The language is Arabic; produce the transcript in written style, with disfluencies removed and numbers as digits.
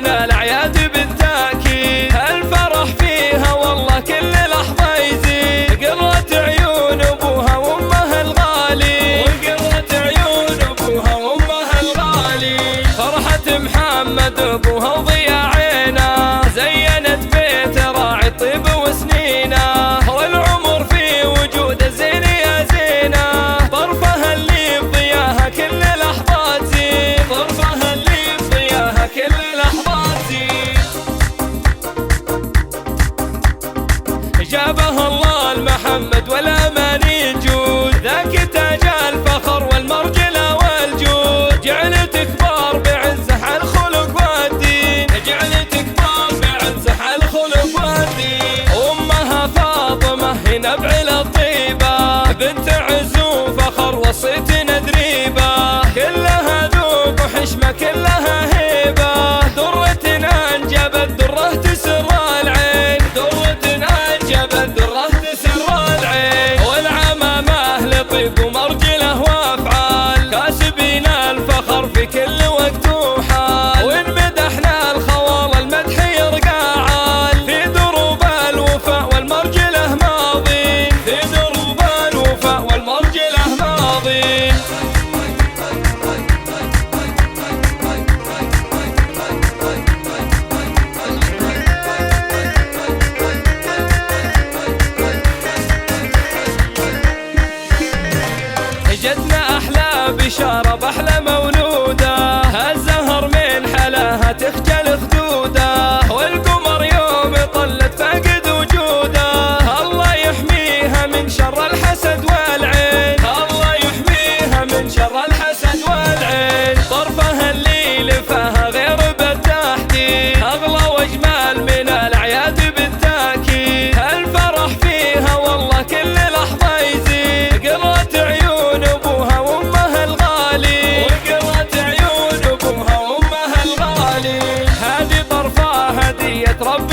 الأعياد بالتأكيد، الفرح فيها والله كل لحظة يزيد، قرة عيون أبوها وأمها الغالي، وقرة عيون أبوها وأمها الغالي، فرحة محمد أبوها وضياء عينه، زينت بيته راعي الطيب وسنينه، والعمر في وجوده زين يا زينه، طرفها اللي بضياها كل لحظة تزيد، طرفها اللي بضياها كل لحظة تزيد. جابها الله لمحمد والأمان يجود، ذاك تاج الفخر والمرجلة والجود، جعلت كبار بعزه على الخلق والدين، جعلت كبار بعزه على الخلق والدين. أمها فاطمة هي نبع الطيبة، بنت عز وفخر وصيت ندريبة، كلها ذوق وحشمة كلها هيبة، درة أنجبت درة تسر العين، درة أنجبت درة تسر العين، والعمامة لطيب ومرجله وأفعال، كاسبين الفخر في كل وقت وحال، وإن مدحنا الخوال المدح يرقى عال، في دروب الوفاء والمرجله ماضين، في دروب الوفاء والمرجله ماضين. جتنا أحلى بشارة بأحلى مولودة، الزهر من حلاها تخجل خدوده، والقمر يوم طلت فاقد وجوده، الله يحميها من شر الحسد والعين، الله يحميها من شر الحسد والعين، طرفها اللي لفاها غير بالتحديد، أغلى وأجمل من الأعياد بالتأكيد، الفرح فيها والله كل لحظة يزيد، قرة عيون أبوها وأمها الغالي، وقرة عيون أبوها وأمها الغالي، هذه طرفها هدية رب